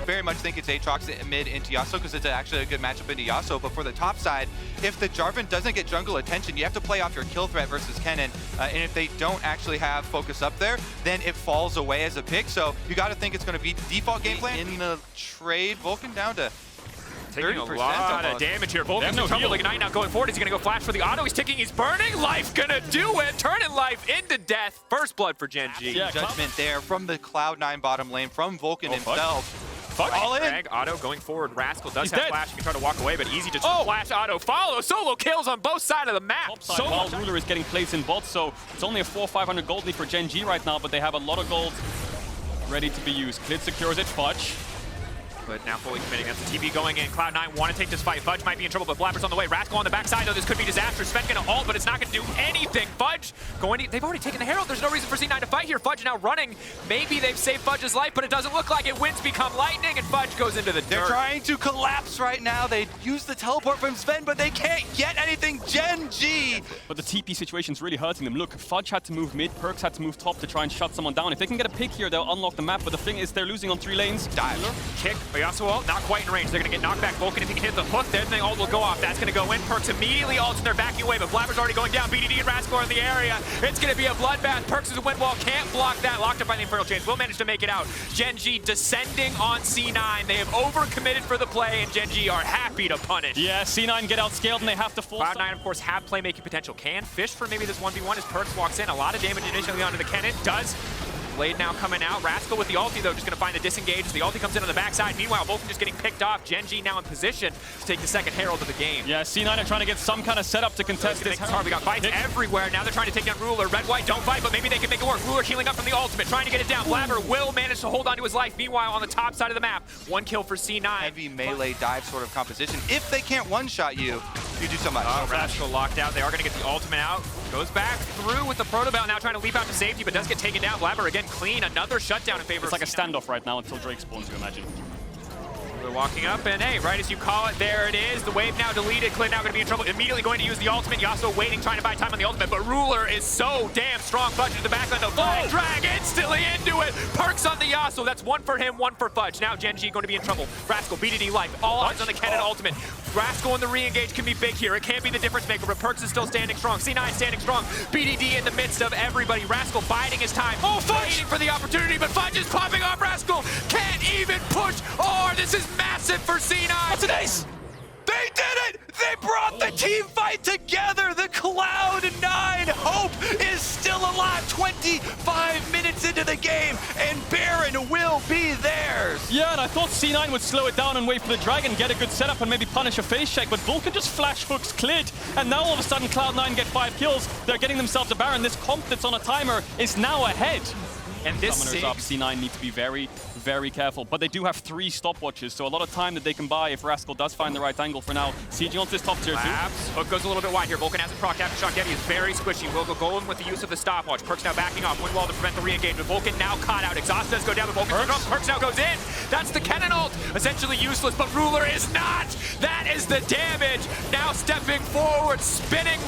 very much think it's Aatrox mid into Yasuo because it's actually a good matchup into Yasuo. But for the top side, if the Jarvan doesn't get jungle attention, you have to play off your kill threat versus Kennen. And if they don't actually have focus up there, then it falls away as a pick. So you got to think it's going to be default game plan. In the trade, Vulcan down to taking a lot of damage here. Vulcan's in trouble. Ignite now going forward. He's going to go flash for the auto. He's ticking. He's burning. Life going to do it. Turning life into death. First blood for Gen.G. Yeah, judgment there from the Cloud9 bottom lane, from Vulcan himself. All in. Drag, auto going forward. Rascal does have flash. He can try to walk away, but easy to flash auto. Follow. Solo kills on both sides of the map. So while Ruler is getting placed in bot, so it's only a 400-500 gold lead for Gen.G right now, but they have a lot of gold ready to be used. Clit secures it. Fudge. But now fully committing. That's the TP going in. Cloud9 want to take this fight. Fudge might be in trouble, but Blabber's on the way. Rascal on the backside, though. This could be disastrous. Sven gonna ult, but it's not gonna do anything. Fudge going to, they've already taken the Herald. There's no reason for C9 to fight here. Fudge now running. Maybe they've saved Fudge's life, but it doesn't look like it. Winds become lightning, and Fudge goes into the dirt. They're trying to collapse right now. They use the teleport from Sven, but they can't get anything. Gen.G. But the TP situation's really hurting them. Look, Fudge had to move mid, Perkz had to move top to try and shut someone down. If they can get a pick here, they'll unlock the map, but the thing is they're losing on 3 lanes. Dive. Kick. Yasuo ult, not quite in range. They're going to get knocked back. Vulcan, if he can hit the hook, then the ult will go off. That's going to go in. Perkz immediately ults and they're backing away, but Blabber's already going down. BDD and Rascal are in the area. It's going to be a bloodbath. Perkz is a wind wall. Can't block that. Locked up by the Infernal Chains. Will manage to make it out. Gen.G descending on C9. They have overcommitted for the play, and Gen.G are happy to punish. Yeah, C9 get outscaled and they have to force Cloud9, of course, have playmaking potential. Can fish for maybe this 1v1 as Perkz walks in. A lot of damage initially onto the Kennen. Does. Blade now coming out. Rascal with the ulti, though, just going to find the disengage. The ulti comes in on the backside. Meanwhile, Vulcan just getting picked off. Gen.G now in position to take the second Herald of the game. Yeah, C9 are trying to get some kind of setup to contest this. It's hard. We got fights everywhere. Now they're trying to take down Ruler. Red, white, don't fight, but maybe they can make it work. Ruler healing up from the ultimate, trying to get it down. Blabber will manage to hold on to his life. Meanwhile, on the top side of the map, 1 kill for C9. Heavy melee dive sort of composition. If they can't one-shot you, you do so much. Rascal locked out. They are going to get the ultimate out. Goes back through with the Protobell, now trying to leap out to safety, but does get taken down. Blabber again clean. Another shutdown in favor of C9. It's like a standoff right now until Drake spawns, you imagine. They're walking up, and hey, right as you call it, there it is. The wave now deleted. Clit now going to be in trouble. Immediately going to use the ultimate. Yasuo waiting, trying to buy time on the ultimate, but Ruler is so damn strong. Fudge to the backline, though. Flag drag instantly into it. Perkz on the Yasuo. That's 1 for him, 1 for Fudge. Now Gen.G going to be in trouble. Rascal, BDD life. All eyes on the Kennen ultimate. Rascal in the re-engage can be big here. It can't be the difference maker, but Perkz is still standing strong. C9 standing strong. BDD in the midst of everybody. Rascal biding his time. Waiting for the opportunity, but Fudge is popping off. Rascal can't even push. This is massive for C9. That's an ace. They did it! They brought the team fight together! The Cloud9 hope is still alive 25 minutes into the game, and Baron will be theirs! Yeah, and I thought C9 would slow it down and wait for the dragon, get a good setup, and maybe punish a face check, but Vulcan just flash hooks Clit, and now all of a sudden Cloud9 get 5 kills. They're getting themselves a Baron. This comp that's on a timer is now ahead. And this Summoners up, C9 need to be very, very careful. But they do have 3 stopwatches, so a lot of time that they can buy if Rascal does find the right angle for now. Sieging onto this top tier 2. Hook goes a little bit wide here. Vulcan has a proc. Captain Shock Heavy is very squishy. Will go golden with the use of the stopwatch. Perkz now backing off. Wind wall to prevent the re-engagement. Vulcan now caught out. Exhaust does go down, but Vulcan Perkz now goes in. That's the Kennen ult. Essentially useless, but Ruler is not. That is the damage. Now stepping forward, spinning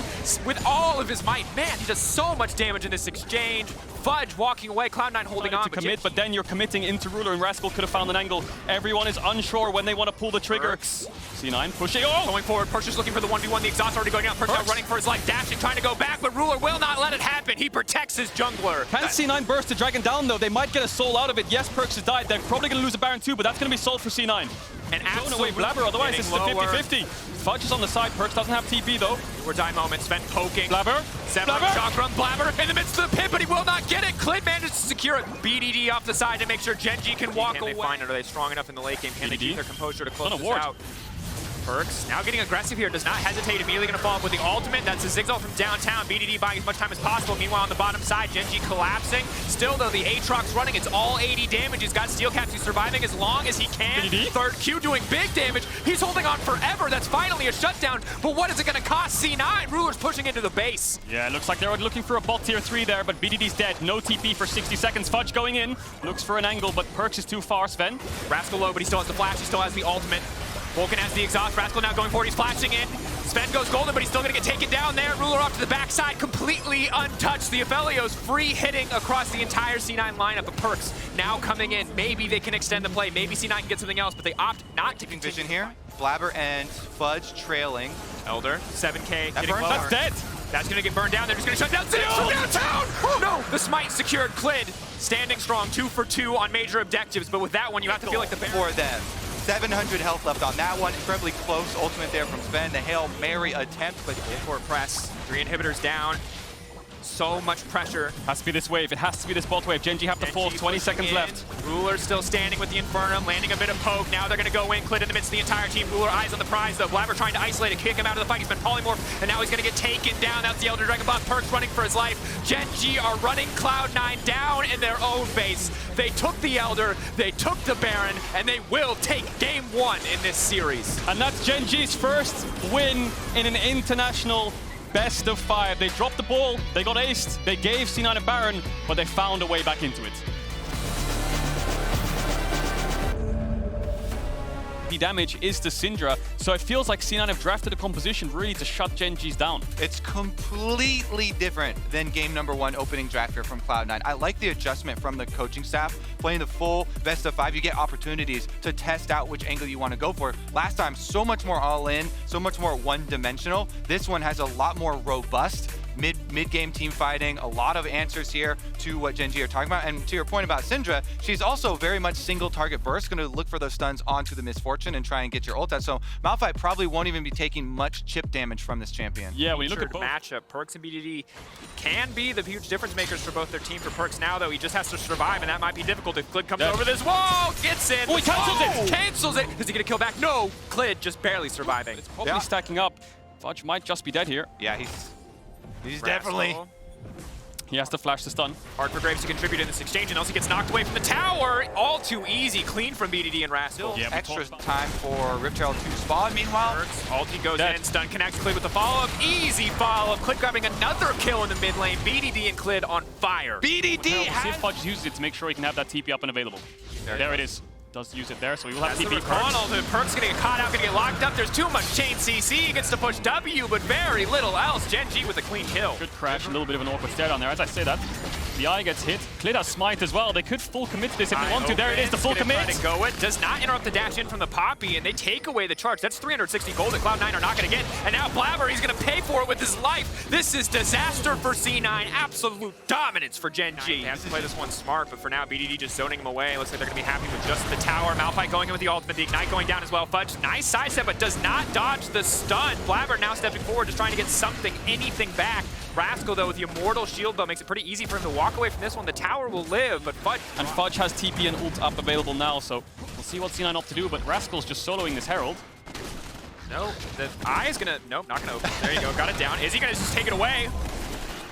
with all of his might. Man, he does so much damage in this exchange. Fudge walking away. Cloud9 holding on. To commit, but then you're committing into Ruler, and Rascal could have found an angle. Everyone is unsure when they want to pull the trigger. C9 pushing. Going forward. Perkz just looking for the 1v1. The exhaust already going out. Perkz now running for his life, dashing, trying to go back, but Ruler will not let it happen. He protects his jungler. Can C9 burst the dragon down, though? They might get a soul out of it. Yes, Perkz has died. They're probably going to lose a Baron too, but that's going to be sold for C9. And going away Blabber, otherwise this is a 50-50. Fudge is on the side. Perkz doesn't have TP, though. We're die moment. Sven poking. Blabber. Shock run. Blabber in the midst of the pit, but he will not get it. Clit manages to secure it. BDD off the side to make sure Gen.G can walk away. Can they find it? Are they strong enough in the late game? Can they keep their composure to close this out? Perkz now getting aggressive here, does not hesitate, immediately going to follow up with the ultimate. That's a zigzag from downtown. BDD buying as much time as possible. Meanwhile, on the bottom side, Gen.G collapsing. Still, though, the Aatrox running. It's all 80 damage. He's got steel caps. He's surviving as long as he can. BDD? Third Q doing big damage. He's holding on forever. That's finally a shutdown. But what is it going to cost C9? Ruler's pushing into the base. Yeah, it looks like they were looking for a bot tier 3 there, but BDD's dead. No TP for 60 seconds. Fudge going in. Looks for an angle, but Perkz is too far. Sven. Rascal low, but he still has the flash. He still has the ultimate. Vulcan has the exhaust. Rascal now going forward. He's flashing in. Sven goes golden, but he's still gonna get taken down there. Ruler off to the backside, completely untouched. The Aphelios free hitting across the entire C9 lineup of Perks now coming in. Maybe they can extend the play. Maybe C9 can get something else, but they opt not to continue. Vision here. Blabber and Fudge trailing. Elder, 7K, That getting burns. lower. That's dead. That's gonna get burned down. They're just gonna shut down Ziggs from downtown. No, the smite secured. Clid standing strong, 2 for 2 on major objectives, but with that one, you have to feel like the Baron. For them. 700 health left on that one. Incredibly close ultimate there from Sven. The Hail Mary attempt, but Full press, 3 inhibitors down. So much pressure. Has to be this wave. It has to be this bot wave. Gen.G have to force. 20 seconds left. Ruler still standing with the Infernum, landing a bit of poke. Now they're going to go in. Clid in the midst of the entire team. Ruler eyes on the prize, though. Blabber trying to isolate it, kick him out of the fight. He's been polymorph, and now he's going to get taken down. That's the Elder Dragon bot. Perks running for his life. Gen.G are running Cloud9 down in their own base. They took the Elder, they took the Baron, and they will take game 1 in this series. And that's Gen.G's first win in an international best of 5. They dropped the ball, they got aced, they gave C9 a Baron, but they found a way back into it. The damage is to Syndra, so it feels like C9 have drafted a composition really to shut Gen.G's down. it's completely different than game number 1 opening draft here from Cloud9. I like the adjustment from the coaching staff. Playing the full best of 5, you get opportunities to test out which angle you want to go for. Last time, so much more all in, so much more one-dimensional. This one has a lot more robust mid-game team fighting, a lot of answers here to what Gen.G are talking about. And to your point about Syndra, she's also very much single target burst, going to look for those stuns onto the Misfortune and try and get your ult out. So Malphite probably won't even be taking much chip damage from this champion. Yeah, when you look at both. Matchup, Perks and BDD can be the huge difference makers for both their team. For Perks now, though, he just has to survive, and that might be difficult if Clid comes over this wall, gets in. Oh, he cancels it! Cancels it! Is he gonna kill back? No! Clid just barely surviving. It's probably stacking up. Fudge might just be dead here. Yeah, he's definitely... He has to flash the stun. Hard for Graves to contribute in this exchange, and also gets knocked away from the tower. All too easy, clean from BDD and Rascal. Yeah, Extra time for Rift Herald to spawn. Meanwhile, Ulti goes in, stun connects, Clid with the follow-up. Easy follow-up. Clid grabbing another kill in the mid lane. BDD and Clid on fire. BDD See if has... Fudge uses it to make sure he can have that TP up and available. There it is. Does use it there, so he will have That's TP. the Perks gonna get caught out, gonna get locked up. There's too much chain CC. He gets to push W, but very little else. Gen.G with a clean kill. Good crash, a little bit of an awkward stare down there. As I say that, the eye gets hit. Clid has smite as well. They could full commit to this if they want to. There it is, the full commit. Try to go it. Does not interrupt the dash in from the Poppy, and they take away the charge. That's 360 gold that Cloud9 are not gonna get. And now Blabber, he's gonna pay for it with his life. This is disaster for C9. Absolute dominance for Gen.G. He has to play this one smart, but for now, BDD just zoning him away. Looks like they're gonna be happy with just the tower. Malphite going in with the ultimate, the Ignite going down as well. Fudge, nice sidestep, but does not dodge the stun. Blabber now stepping forward, just trying to get something, anything back. Rascal, though, with the Immortal Shield, though, makes it pretty easy for him to walk away from this one. The tower will live, but Fudge... And Fudge has TP and ult up available now, so we'll see what C9 opt to do, but Rascal's just soloing this Herald. No, the eye is gonna... Nope, not gonna open. There you go, got it down. Is he gonna just take it away?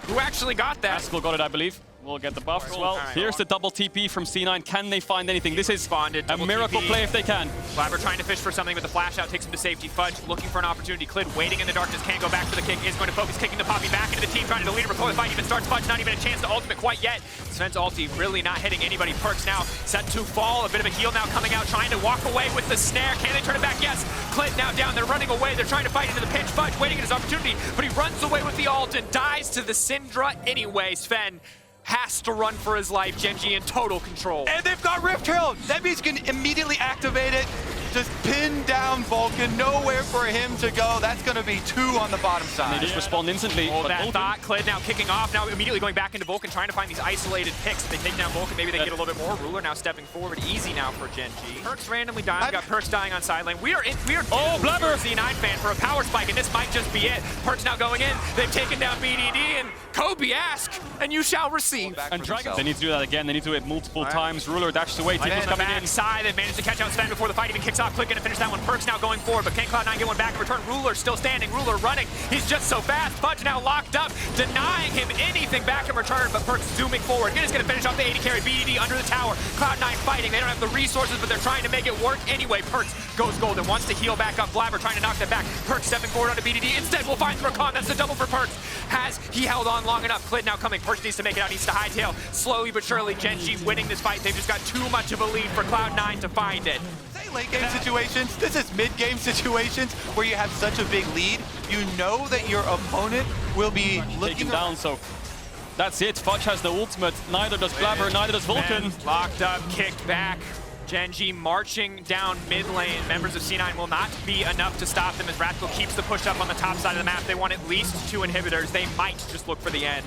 Who actually got that? Rascal got it, I believe. We'll get the buff as well. Right. Here's the double TP from C9. Can they find anything? This is a miracle TP. play if they can. Blabber trying to fish for something, but the flash out takes him to safety. Fudge looking for an opportunity. Clid waiting in the darkness, can't go back for the kick. Is going to focus, kicking the Poppy back into the team, trying to delete it before the fight even starts. Fudge not even a chance to ultimate quite yet. Sven's ulti really not hitting anybody. Perks now set to fall. A bit of a heal now coming out, trying to walk away with the snare. Can they turn it back? Yes. Clid now down. They're running away. They're trying to fight into the pinch. Fudge waiting at his opportunity, but he runs away with the ult and dies to the Syndra anyway. Sven has to run for his life. Gen.G in total control. And they've got Rift Herald. That means you can immediately activate it. Just pin down Vulcan. Nowhere for him to go. That's going to be 2 on the bottom side. They just respond instantly. Oh, but that Vulcan, thought. Clid now kicking off. Now immediately going back into Vulcan, trying to find these isolated picks. If they take down Vulcan, maybe they get a little bit more. Ruler now stepping forward. Easy now for Gen.G. Perks randomly dying. We got Perks dying on side lane. We are Oh, Blabber! Z9 fan for a power spike, and this might just be it. Perks now going in. They've taken down BDD, and Kobe ask, and you shall receive. And Dragon, they need to do that again. They need to do it multiple times. Ruler dashes away. Tickle's coming in. Side, they've managed to catch out Sven before the fight even kicks off. Clid gonna finish that one. Perks now going forward, but can Cloud9 get one back in return? Ruler still standing. Ruler running. He's just so fast. Fudge now locked up, denying him anything back in return, but Perks zooming forward. It is gonna finish off the 80 carry. BDD under the tower. Cloud9 fighting. They don't have the resources, but they're trying to make it work anyway. Perks goes golden. Wants to heal back up. Blabber trying to knock that back. Perks stepping forward onto BDD. Instead, we'll find Rakan. That's the double for Perks. Has he held on long enough? Clid now coming. Perks needs to make it out. Needs to hightail. Slowly but surely, Gen.G winning this fight. They've just got too much of a lead for Cloud9 to find it. late game situations. This is mid game situations where you have such a big lead. You know that your opponent will be looking Taken down, so that's it. Fudge has the ultimate. Neither does Blabber, neither does Vulcan. Locked up, kicked back. Gen.G marching down mid lane. Members of C9 will not be enough to stop them as Rascal keeps the push up on the top side of the map. They want at least 2 inhibitors. They might just look for the end.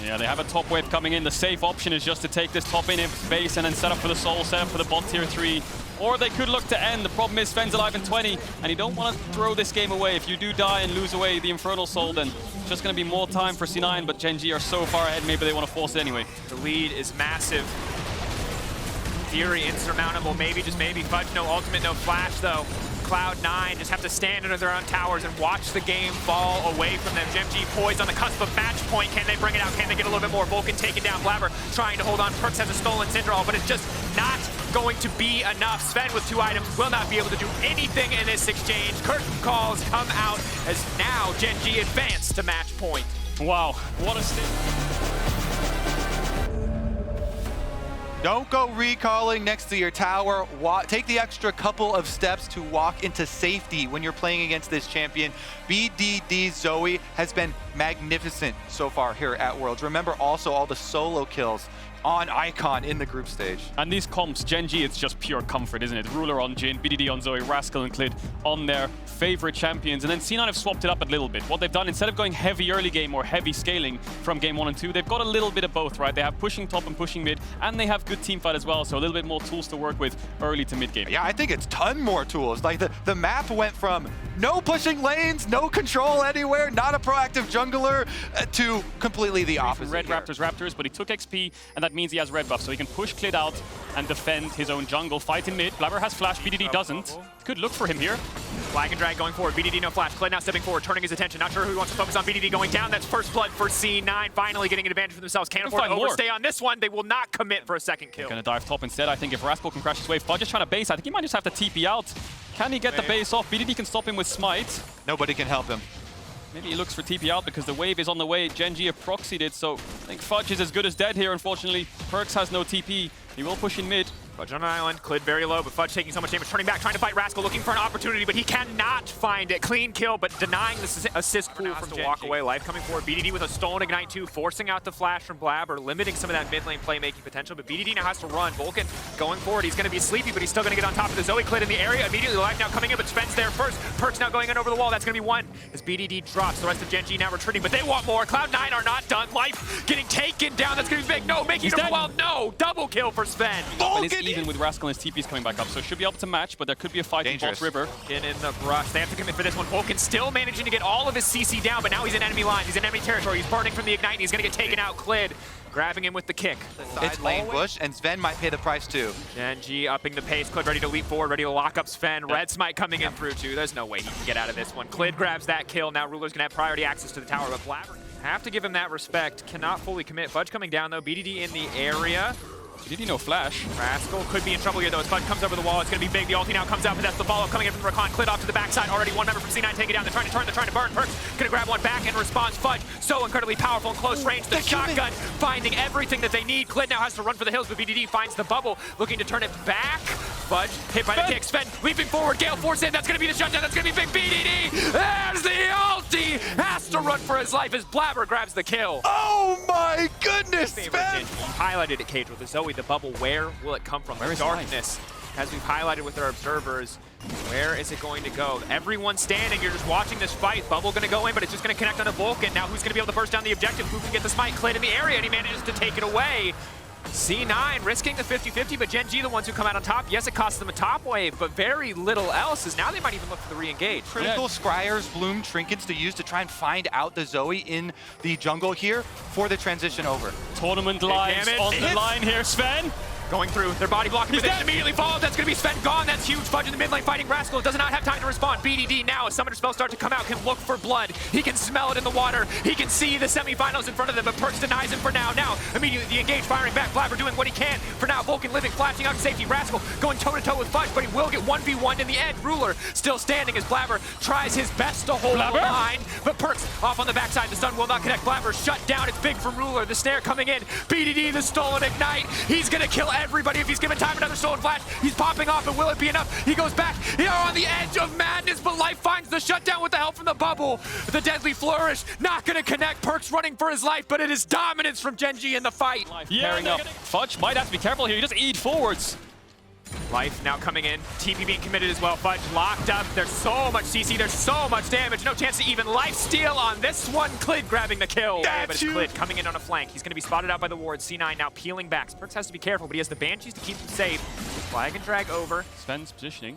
Yeah, they have a top wave coming in. The safe option is just to take this top in base and then set up for the soul, set up for the bot tier 3. Or they could look to end. The problem is Sven's alive in 20, and you don't want to throw this game away. If you do die and lose away the Infernal Soul, then it's just going to be more time for C9, but Gen.G are so far ahead, maybe they want to force it anyway. The lead is massive. Theory insurmountable, maybe, just maybe. Fudge, no ultimate, no flash, though. Cloud9 just have to stand under their own towers and watch the game fall away from them. Gen.G poised on the cusp of match point. Can they bring it out? Can they get a little bit more? Vulcan taking down Blabber, trying to hold on. Perks has a stolen Syndrome, but it's just not going to be enough. Sven with 2 items will not be able to do anything in this exchange. Curtain calls come out as now Gen.G advance to match point. Wow, what a stage. Don't go recalling next to your tower. Take the extra couple of steps to walk into safety when you're playing against this champion. BDD Zoe has been magnificent so far here at Worlds. Remember also all the solo kills on Icon in the group stage. And these comps, Gen.G, it's just pure comfort, isn't it? Ruler on Jhin, BDD on Zoe, Rascal and Clid on their favorite champions. And then C9 have swapped it up a little bit. What they've done, instead of going heavy early game or heavy scaling from game 1 and 2, they've got a little bit of both, right? They have pushing top and pushing mid, and they have good teamfight as well, so a little bit more tools to work with early to mid game. Yeah, I think it's ton more tools. Like the map went from no pushing lanes, no control anywhere, not a proactive jungler, to completely the opposite. Red Raptors, but he took XP, and that means he has red buff, so he can push Clid out and defend his own jungle, fight in mid. Blabber has flash, BDD doesn't. Good look for him here. Flag and drag going forward, BDD no flash. Clid now stepping forward, turning his attention. Not sure who he wants to focus on. BDD going down, that's first blood for C9, finally getting an advantage for themselves. Can't afford to overstay on this one. They will not commit for a second kill. Gonna dive top instead. I think if Rascal can crash his wave, Fudge is trying to base. I think he might just have to TP out. Can he get the base off? BDD can stop him with Smite. Nobody can help him. Maybe he looks for TP out because the wave is on the way. Gen.G have proxied it, so I think Fudge is as good as dead here, unfortunately. Perks has no TP. He will push in mid. Fudge on an island, Clid very low, but Fudge taking so much damage, turning back, trying to fight Rascal, looking for an opportunity, but he cannot find it. Clean kill, but denying the assist pool from to walk away. Life coming forward, BDD with a stolen Ignite 2, forcing out the flash from Blabber, limiting some of that mid lane playmaking potential, but BDD now has to run. Vulcan going forward, he's going to be sleepy, but he's still going to get on top of the Zoe. Clid in the area, immediately Life now coming in, but Sven's there first. Perks now going in over the wall, that's going to be 1 as BDD drops. The rest of Gen.G now retreating, but they want more. Cloud9 are not done. Life getting taken down, that's going to be big. No, making it well, no! Double kill for Sven. Vulcan is even with Rascal and his TP's coming back up, so should be able to match, but there could be a fight in bot river. In the brush. They have to commit for this one. Vulcan still managing to get all of his CC down, but now he's in enemy lines. He's in enemy territory. He's burning from the Ignite, and he's going to get taken out. Clid grabbing him with the kick. It's lane push, and Sven might pay the price too. Gen.G upping the pace. Clid ready to leap forward, ready to lock up Sven. Red Smite coming in through too. There's no way he can get out of this one. Clid grabs that kill. Now Ruler's going to have priority access to the tower, but Blabber have to give him that respect. Cannot fully commit. Fudge coming down though. BDD in the area. BDD no flash. Rascal could be in trouble here though as Fudge comes over the wall. It's going to be big. The ulti now comes out, but that's the follow-up coming in from the Rakan. Clid off to the backside. Already 1 member from C9 taking it down. They're trying to turn, they're trying to burn. Perks going to grab one back in response. Fudge so incredibly powerful in close range. The shotgun finding everything that they need. Clid now has to run for the hills, but BDD finds the bubble, looking to turn it back. Fudge hit by the kick. Sven leaping forward. Gale force in. That's going to be the shutdown. That's going to be big. BDD. There's the ulti. Has to run for his life as Blabber grabs the kill. Oh my goodness, Sven! You highlighted it, Cage, with the Zoe, the bubble. Where will it come from? Where is darkness? As we've highlighted with our observers, where is it going to go? Everyone standing, you're just watching this fight. Bubble going to go in, but it's just going to connect on a Vulcan. Now who's going to be able to burst down the objective? Who can get the Smite? Clid in the area, and he manages to take it away. C9 risking the 50-50, but Gen.G the ones who come out on top. Yes, it costs them a top wave, but very little else, as now they might even look for the re-engage. Critical Scryers, Bloom, Trinkets to use to try and find out the Zoe in the jungle here for the transition over. Tournament lives on the line here, Sven. Going through, their body blocking, but then immediately follow. That's going to be Sven gone. That's huge. Fudge in the mid lane fighting Rascal. Does not have time to respond. BDD now, as Summoner spells start to come out, can look for blood. He can smell it in the water. He can see the semifinals in front of them, but Perks denies him for now. Now, immediately the engage firing back. Blabber doing what he can. For now, Vulcan living, flashing out to safety. Rascal going toe-to-toe with Fudge, but he will get 1v1 in the end. Ruler still standing as Blabber tries his best to hold the line, but Perks off on the backside. The stun will not connect. Blabber shut down. It's big from Ruler. The snare coming in. BDD, the stolen Ignite. He's going to kill everybody if he's given time. Another stolen flash. He's popping off, but will it be enough? He goes back. They are on the edge of madness, but Life finds the shutdown with the help from the bubble. The deadly flourish, not gonna connect. Perkz running for his life, but it is dominance from Gen.G in the fight. Pairing up. Fudge might have to be careful here. He just eat forwards. Life now coming in, TP being committed as well. Fudge locked up, there's so much CC, there's so much damage, no chance to even life steal on this one. Clid grabbing the kill, but it's Clid coming in on a flank. He's gonna be spotted out by the ward. C9 now peeling back. Perkz has to be careful, but he has the Banshees to keep him safe. Flag and drag over. Sven's positioning.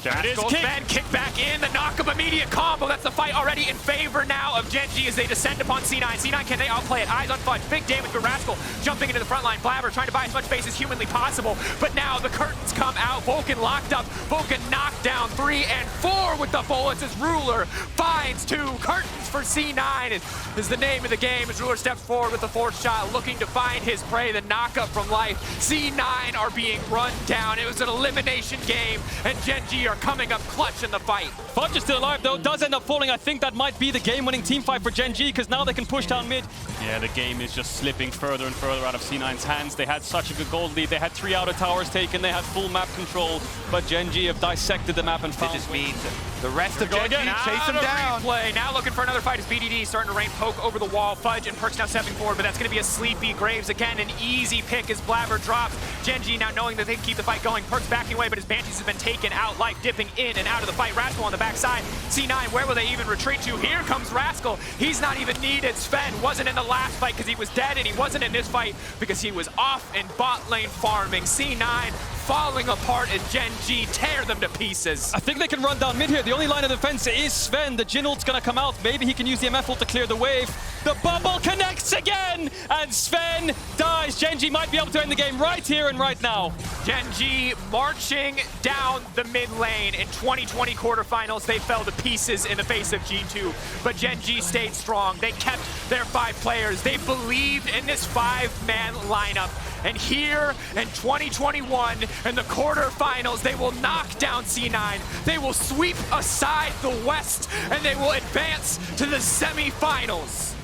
There it is, Sven kick back in, the knock-up immediate combo. That's the fight already in favor now of Gen.G as they descend upon C9. C9, can they outplay it? Eyes on Fudge, big damage for Rascal jumping into the front line. Blabber trying to buy as much space as humanly possible, but now the curtains come out. Vulcan locked up, Vulcan knocked down 3 and 4 with the bullets as Ruler finds 2. Curtains for C9 is the name of the game as Ruler steps forward with the 4th shot, looking to find his prey. The knock-up from Life. C9 are being run down. It was an elimination game, and Gen.G are coming up clutch in the fight. Fudge is still alive though, does end up falling. I think that might be the game-winning team fight for Gen.G because now they can push down mid. Yeah, the game is just slipping further and further out of C9's hands. They had such a good gold lead. They had 3 outer towers taken. They had full map control, but Gen.G have dissected the map and found. It just means the rest of Gen.G chase him down. Replay. Now looking for another fight as BDD starting to rain poke over the wall. Fudge and Perkz now stepping forward, but that's going to be a sleepy Graves again. An easy pick as Blabber drops. Gen.G now knowing that they can keep the fight going. Perkz backing away, but his Banshees have been taken out. Life dipping in and out of the fight. Rascal on the backside. C9, where will they even retreat to? Here comes Rascal. He's not even needed. Sven wasn't in the last fight because he was dead, and he wasn't in this fight because he was off in bot lane farming. C9 falling apart as Gen.G tear them to pieces. I think they can run down mid here. The only line of defense is Sven. The Jin ult's gonna come out. Maybe he can use the MF ult to clear the wave. The bubble connects again, and Sven dies. Gen.G might be able to end the game right here and right now. Gen.G marching down the mid lane. In 2020 quarterfinals, they fell to pieces in the face of G2, but Gen.G stayed strong. They kept their 5 players. They believed in this 5-man lineup. And here in 2021, in the quarterfinals, they will knock down C9. They will sweep aside the West, and they will advance to the semifinals.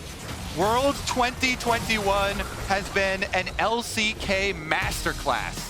World 2021 has been an LCK masterclass.